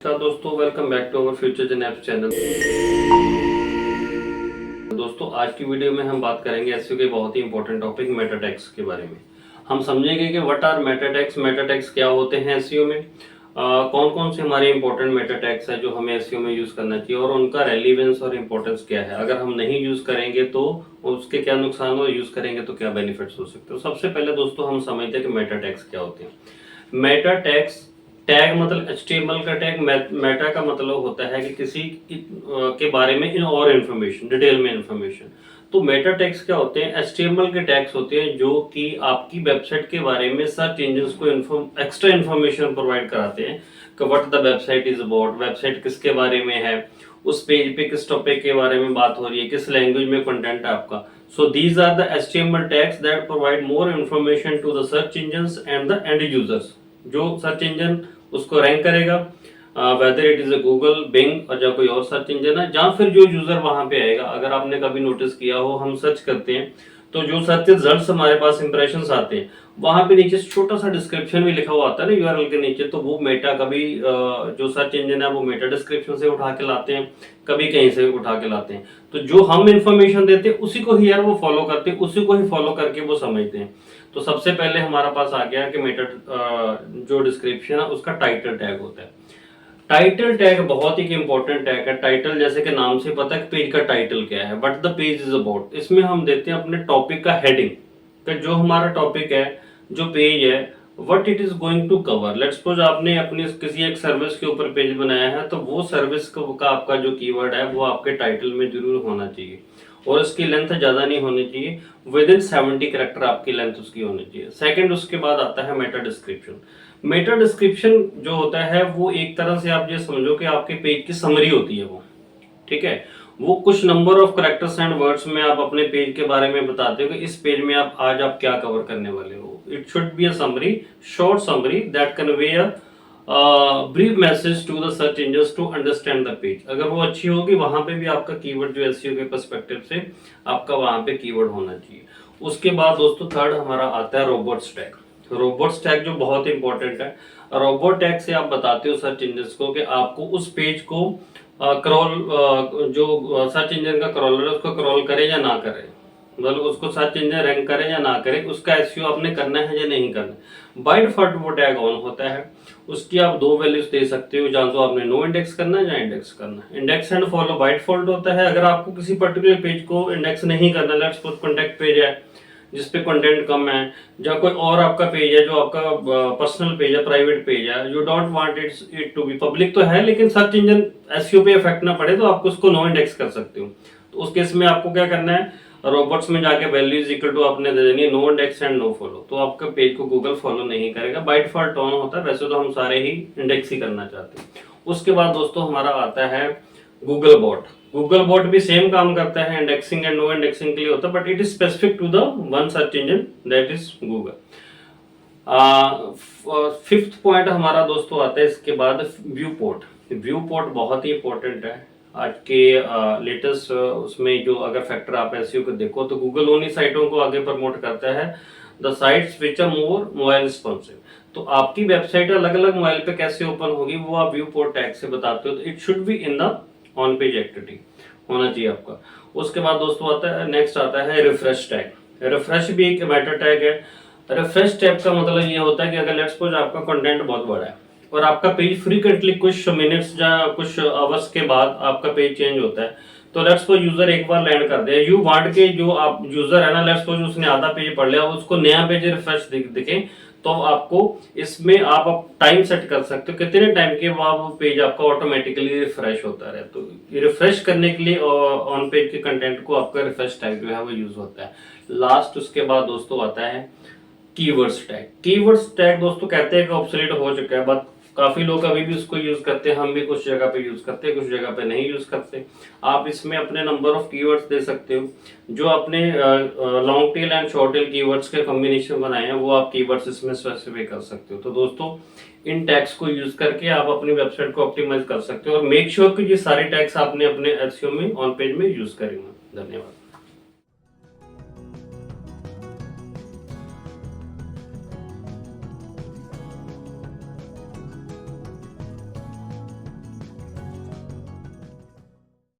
नमस्कार दोस्तों, welcome back to our future Jan app channel. दोस्तों, आज की वीडियो में हम बात करेंगे एसईओ के बहुत ही इंपॉर्टेंट टॉपिक मेटा टैग्स के बारे में। हम समझेंगे कि व्हाट आर मेटा टैग्स क्या होते हैं एसईओ में, कौन कौन से हमारे इंपॉर्टेंट मेटा टैग्स है जो हमें एसईओ में यूज करना चाहिए और उनका रेलिवेंस और इंपॉर्टेंस क्या है। अगर हम नहीं यूज करेंगे तो उसके क्या नुकसान हो, यूज करेंगे तो क्या बेनिफिट्स हो सकते हो। सबसे पहले दोस्तों हम समझते हैं कि मेटा टैग्स क्या होते हैं। मेटा टैग्स, टैग मतलब HTML का टैग, मेटा का मतलब होता है कि किसी के बारे में इन और इन्फॉर्मेशन, डिटेल में इन्फॉर्मेशन। तो मेटा टैग्स क्या होते हैं? HTML के टैग्स होते हैं जो कि आपकी वेबसाइट के बारे में सर्च इंजन्स को एक्स्ट्रा इन्फॉर्मेशन प्रोवाइड कराते हैं कि what the website is about, website किसके बारे में है, उस पेज पे किस टॉपिक के बारे में बात हो रही है, किस लैंग्वेज में कंटेंट है आपका। So these are the HTML tags that provide more information to the search engines and the end users. जो सर्च इंजन उसको रैंक करेगा, whether it is a Google, Bing और या कोई और सर्च इंजन है, जहां फिर जो यूजर वहां पे आएगा। अगर आपने कभी नोटिस किया हो, हम सर्च करते हैं तो जो सर्च रिजल्ट्स हमारे पास इंप्रेशंस आते हैं, वहां पे नीचे छोटा सा डिस्क्रिप्शन भी लिखा हुआ आता है ना यूआरएल के नीचे। तो वो मेटा कभी जो सर्च इंजन है वो मेटा डिस्क्रिप्शन से उठा के लाते हैं, कभी कहीं से उठा के लाते हैं। तो जो हम इंफॉर्मेशन देते हैं उसी को ही यार वो फॉलो करते हैं, उसी को ही फॉलो करके वो समझते हैं। तो सबसे पहले हमारा पास आ गया कि मेटा जो डिस्क्रिप्शन है उसका टाइटल टैग होता है। टाइटल टैग बहुत ही इंपॉर्टेंट टैग है। टाइटल जैसे कि नाम से पता है पेज का टाइटल क्या है, what the page is about. इसमें हम देते हैं अपने टॉपिक का हेडिंग कि जो हमारा टॉपिक है, जो पेज है, what it is going to cover. Let's suppose आपने अपनी किसी एक सर्विस के ऊपर पेज बनाया है, तो वो सर्विस का आपका जो कीवर्ड है वो आपके टाइटल में जरूर होना चाहिए और इसकी लेंथ ज्यादा नहीं होनी चाहिए। विद इन 70 कैरेक्टर आपकी लेंथ उसकी होनी चाहिए। सेकंड, उसके बाद आता है मेटा डिस्क्रिप्शन। मेटा डिस्क्रिप्शन जो होता है वो एक तरह से आप ये समझो कि आपके पेज की समरी होती है वो, ठीक है। वो कुछ number of characters and words में आप अपने पेज के बारे में बताते हो कि इस पेज में आप आज आप क्या कवर करने वाले हो। It should be a summary, short summary that convey a brief message to the search engines to understand the page. अगर वो अच्छी होगी, वहां पे भी आपका कीवर्ड जो एसईओ के पर्सपेक्टिव से आपका वहां पे कीवर्ड होना चाहिए। उसके बाद दोस्तों थर्ड हमारा आता है रोबोट्स टैग। रोबोट्स टैग जो बहुत इंपॉर्टेंट है। रोबोट टैग से आप बताते हो सर्च इंजन्स को कि आपको उस पेज को क्रॉल, जो सर्च इंजन का क्रॉलर है उसको क्रॉल करे या ना करे, मतलब उसको सर्च इंजन रैंक करे या ना करे, उसका एसईओ आपने करना है या नहीं करना। बाय डिफॉल्ट वो टैग ऑन होता है। उसकी आप दो वैल्यूज दे सकते हो, जहां तो आपने नो इंडेक्स करना है या इंडेक्स करना है। Index and follow by default होता है। अगर आपको किसी पर्टिकुलर पेज को इंडेक्स नहीं करना, लेट्स सपोज कॉन्टैक्ट पेज है जिसपे कंटेंट कम है, या कोई और आपका पेज है जो आपका पर्सनल पेज है, प्राइवेट पेज है, you don't want it to be public तो है, लेकिन सर्च इंजन एसईओ पे इफेक्ट ना पड़े, तो आपको उसको नो इंडेक्स कर सकते हो। तो उस केस में आपको क्या करना है, रोबोट्स में जाके वैल्यू इज इक्वल टू आपने दे देनी है no index and no follow. तो आपका पेज को गूगल फॉलो नहीं करेगा, बाय डिफॉल्ट ऑन होता है। वैसे तो हम सारे ही इंडेक्स ही करना चाहते हैं। उसके बाद दोस्तों हमारा आता है गूगल बॉट। गूगल बॉट भी सेम काम करता है, इंडेक्सिंग एंड नो इंडेक्सिंग के लिए होता है, but it is specific to the one search engine that is Google. Fifth point हमारा दोस्तों आता है इसके बाद व्यू पोर्ट। व्यू पोर्ट बहुत ही इंपॉर्टेंट है आज के लेटेस्ट उसमें। जो अगर फैक्टर आप एसईओ को देखो तो गूगल उन्हीं साइटों को आगे प्रमोट करता है, the sites which are more mobile responsive. तो आपकी वेबसाइट अलग अलग मोबाइल पे कैसे ओपन होगी वो आप व्यू पोर्ट टैग से बताते हो। तो it should be in the on page activity होना चाहिए आपका। उसके बाद दोस्तों आता है, नेक्स्ट आता है रिफ्रेश टैग। रिफ्रेश भी एक मेटा टैग है। रिफ्रेश टैग का मतलब ये होता है कि अगर लेट्स सपोज आपका कंटेंट बहुत बड़ा है और आपका पेज फ्रीक्वेंटली कुछ मिनट्स या कुछ आवर्स के बाद आपका पेज चेंज होता है, तो लेट्स सपोज यूजर एक बार लैंड कर दे, यू वांट के जो आप यूजर है ना, लेट्स सपोज उसने आधा पेज पढ़ लिया, उसको नया पेज रिफ्रेश दिखे, तो आपको इसमें आप टाइम सेट कर सकते हो कितने टाइम के बाद वो पेज आपका ऑटोमेटिकली रिफ्रेश होता रहे। तो रिफ्रेश करने के लिए ऑन पेज के कंटेंट को आपका रिफ्रेश टैग जो है वो यूज होता है। लास्ट उसके बाद दोस्तों आता है कीवर्ड्स टैग। कीवर्ड्स टैग दोस्तों कहते हैं कि ऑब्सोलीट हो चुका है, बट काफी लोग अभी भी उसको यूज करते हैं। हम भी कुछ जगह पे यूज करते हैं, कुछ जगह पे नहीं यूज करते। आप इसमें अपने नंबर ऑफ कीवर्ड्स दे सकते हो। जो अपने long tail and short tail keywords के कॉम्बिनेशन बनाए हैं वो आप कीवर्ड्स इसमें स्पेसिफाई कर सकते हो। तो दोस्तों इन टैग्स को यूज करके आप अपनी वेबसाइट को ऑप्टिमाइज कर सकते हो और मेक श्योर कि ये सारे टैग्स आपने अपने एसईओ में ऑन पेज में यूज करेंगे। धन्यवाद।